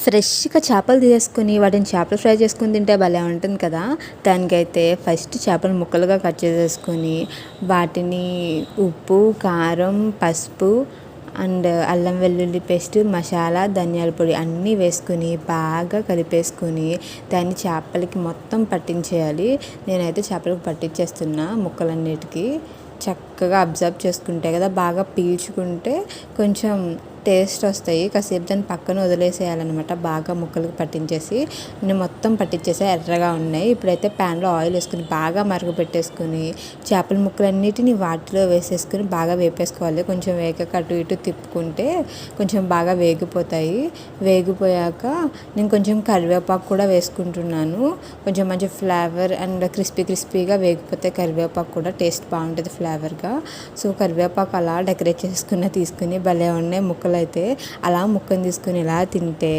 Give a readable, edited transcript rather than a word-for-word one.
ఫ్రెష్‌గా చేపలు తీసేసుకొని వాటిని చేపల ఫ్రై చేసుకొని తింటే భలే ఉంటుంది కదా! దానికైతే ఫస్ట్ చేపలు ముక్కలుగా కట్ చేసేసుకొని వాటిని ఉప్పు, కారం, పసుపు అండ్ అల్లం వెల్లుల్లి పేస్ట్, మసాలా, ధనియాల పొడి అన్నీ వేసుకొని బాగా కలిపేసుకొని దాన్ని చేపలకి మొత్తం పట్టించేయాలి. నేనైతే చేపలకు పట్టించేస్తున్నా ముక్కలన్నిటికీ. చక్కగా అబ్జర్వ్ చేసుకుంటే కదా బాగా పీల్చుకుంటే కొంచెం టేస్ట్ వస్తాయి. కాసేపు దాన్ని పక్కన వదిలేసేయాలన్నమాట. బాగా ముక్కలకు పట్టించేసి నేను మొత్తం పట్టించేసా, ఎర్రగా ఉన్నాయి. ఇప్పుడైతే ప్యాన్లో ఆయిల్ వేసుకుని బాగా మరగపెట్టేసుకుని చేపల ముక్కలన్నిటిని వాటిలో వేసేసుకుని బాగా వేపేసుకోవాలి. కొంచెం వేగాక అటు ఇటు తిప్పుకుంటే కొంచెం బాగా వేగిపోతాయి. వేగిపోయాక నేను కొంచెం కరివేపాకు కూడా వేసుకుంటున్నాను. కొంచెం మంచి ఫ్లేవర్ అండ్ క్రిస్పీగా వేగిపోతే కరివేపాకు కూడా టేస్ట్ బాగుంటుంది ఫ్లేవర్గా. సో కరివేపాకు అలా డెకరేట్ చేసుకుని తీసుకుని భలే ఉన్నాయి ముక్కలు అయితే. అలా ముక్కను తీసుకుని ఇలా తింటే